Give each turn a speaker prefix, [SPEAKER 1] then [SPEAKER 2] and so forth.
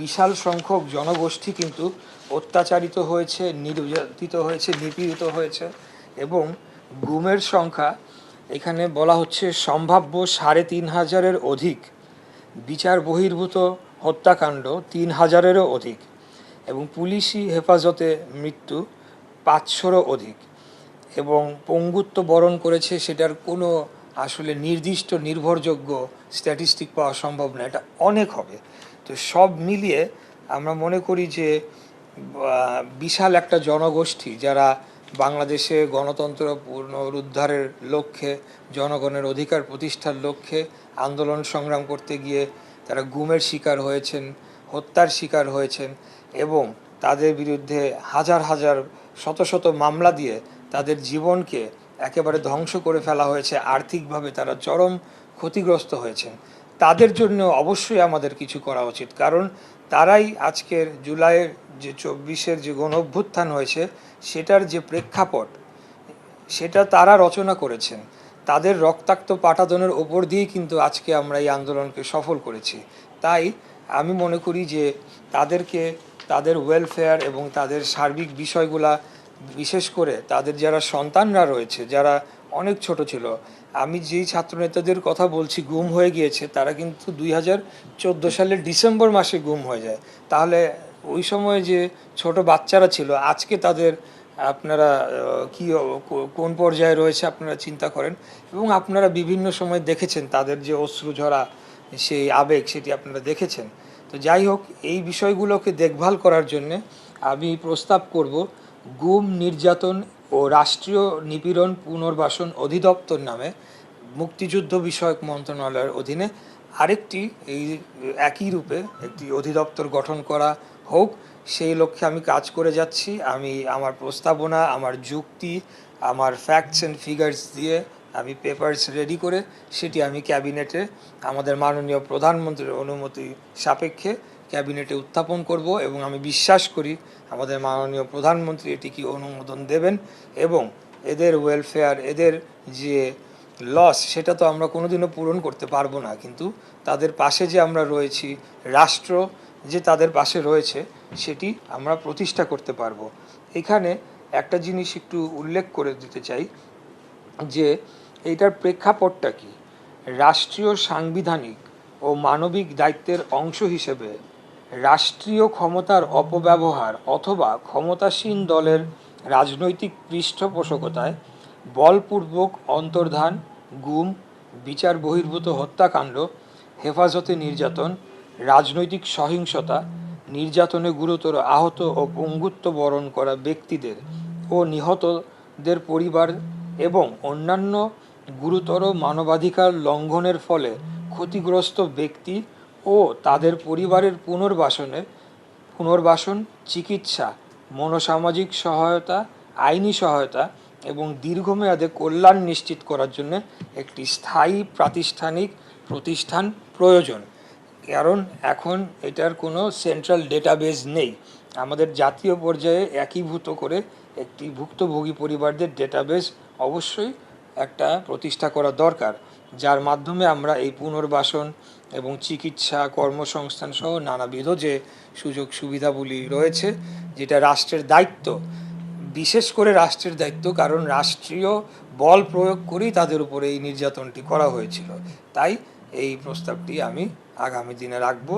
[SPEAKER 1] বিশাল সংখ্যক জনগোষ্ঠী কিন্তু অত্যাচারিত হয়েছে, নির্যাতিত হয়েছে, নিপীড়িত হয়েছে এবং গুমের সংখ্যা এখানে বলা হচ্ছে সম্ভাব্য ৩,৫০০-এর অধিক, বিচার বহির্ভূত হত্যাকাণ্ড ৩,০০০-এরও অধিক এবং পুলিশি হেফাজতে মৃত্যু ৫০০-রও অধিক এবং পঙ্গুত্ব বরণ করেছে, সেটার কোনো আসলে নির্দিষ্ট নির্ভরযোগ্য স্ট্যাটিস্টিক পাওয়া সম্ভব না, এটা অনেক হবে। তো সব মিলিয়ে আমরা মনে করি যে বিশাল একটা জনগোষ্ঠী যারা বাংলাদেশে গণতন্ত্র পুনরুদ্ধারের লক্ষ্যে, জনগণের অধিকার প্রতিষ্ঠার লক্ষ্যে আন্দোলন সংগ্রাম করতে গিয়ে তারা গুমের শিকার হয়েছেন, হত্যার শিকার হয়েছেন এবং তাদের বিরুদ্ধে হাজার হাজার শত শত মামলা দিয়ে তাদের জীবনকে একেবারে ধ্বংস করে ফেলা হয়েছে, আর্থিকভাবে তারা চরম ক্ষতিগ্রস্ত হয়েছেন। তাদের জন্য অবশ্যই আমাদের কিছু করা উচিত, কারণ তারাই আজকের জুলাইয়ের যে ২৪-এর যে গণ অভ্যুত্থান হয়েছে সেটার যে প্রেক্ষাপট সেটা তারা রচনা করেছেন। তাদের রক্তাক্ত পাটাতনের ওপর দিয়েই কিন্তু আজকে আমরা এই আন্দোলনকে সফল করেছি। তাই আমি মনে করি যে তাদেরকে তাদের ওয়েলফেয়ার এবং তাদের সার্বিক বিষয়গুলা, বিশেষ করে তাদের যারা সন্তানরা রয়েছে, যারা অনেক ছোট ছিল, আমি যেই ছাত্রনেতাদের কথা বলছি গুম হয়ে গিয়েছে, তারা কিন্তু ২০১৪ সালের ডিসেম্বর মাসে গুম হয়ে যায়। তাহলে ওই সময় যে ছোট বাচ্চারা ছিল আজকে তাদের আপনারা কি কোন পর্যায়ে রয়েছে আপনারা চিন্তা করেন এবং আপনারা বিভিন্ন সময় দেখেছেন তাদের যে অশ্রুঝরা সেই আবেগ, সেটি আপনারা দেখেছেন। তো যাই হোক, এই বিষয়গুলোকে দেখভাল করার জন্যে আমি প্রস্তাব করব গুম, নির্যাতন ও রাষ্ট্রীয় নিপীড়ন পুনর্বাসন অধিদপ্তর নামে মুক্তিযুদ্ধ বিষয়ক মন্ত্রণালয়ের অধীনে আরেকটি এই একই রূপে একটি অধিদপ্তর গঠন করা হোক। সেই লক্ষ্যে আমি কাজ করে যাচ্ছি। আমি আমার প্রস্তাবনা, আমার যুক্তি, আমার ফ্যাক্টস অ্যান্ড ফিগার্স দিয়ে আমি পেপারস রেডি করে সেটি আমি ক্যাবিনেটে আমাদের মাননীয় প্রধানমন্ত্রীর অনুমতি সাপেক্ষে ক্যাবিনেটে উত্থাপন করব এবং আমি বিশ্বাস করি আমাদের মাননীয় প্রধানমন্ত্রী এটিকে অনুমোদন দেবেন এবং এদের ওয়েলফেয়ার, এদের যে লস, সেটা তো আমরা কোনোদিনও পূরণ করতে পারবো না, কিন্তু তাদের পাশে যে আমরা রয়েছি, রাষ্ট্র যে তাদের পাশে রয়েছে, সেটি আমরা প্রতিষ্ঠা করতে পারবো। এখানে একটা জিনিস একটু উল্লেখ করে দিতে চাই যে এইটার প্রেক্ষাপটটা কি। রাষ্ট্রীয় সাংবিধানিক ও মানবিক দায়িত্বের অংশ হিসেবে রাষ্ট্রীয় ক্ষমতার অপব্যবহার অথবা ক্ষমতাসীন দলের রাজনৈতিক পৃষ্ঠপোষকতায় বলপূর্বক অন্তর্ধান, গুম, বিচার বহির্ভূত হত্যাকাণ্ড, হেফাজতে নির্যাতন, রাজনৈতিক সহিংসতা, নির্যাতনে গুরুতর আহত ও পঙ্গুত্ব বরণ করা ব্যক্তিদের ও নিহতদের পরিবার এবং অন্যান্য গুরুতর মানবাধিকার লঙ্ঘনের ফলে ক্ষতিগ্রস্ত ব্যক্তি ও তাদের পরিবারের পুনর্বাসন, চিকিৎসা, মনোসামাজিক সহায়তা, আইনি সহায়তা এবং দীর্ঘমেয়াদে কল্যাণ নিশ্চিত করার জন্য একটি স্থায়ী প্রাতিষ্ঠানিক প্রতিষ্ঠান প্রয়োজন। কারণ এখন এটার কোনো সেন্ট্রাল ডেটাবেস নেই। আমাদের জাতীয় পর্যায়ে একীভূত করে একটি ভুক্তভোগী পরিবারদের ডেটাবেস অবশ্যই একটা প্রতিষ্ঠা করা দরকার, যার মাধ্যমে আমরা এই পুনর্বাসন এবং চিকিৎসা, কর্মসংস্থান সহ নানাবিধ যে সুযোগ সুবিধাগুলি রয়েছে, যেটা রাষ্ট্রের দায়িত্ব, বিশেষ করে রাষ্ট্রের দায়িত্ব, কারণ রাষ্ট্রীয় বল প্রয়োগ করেই তাদের উপরে এই নির্যাতনটি করা হয়েছিল। তাই এই প্রস্তাবটি আমি আগামী দিনে রাখব।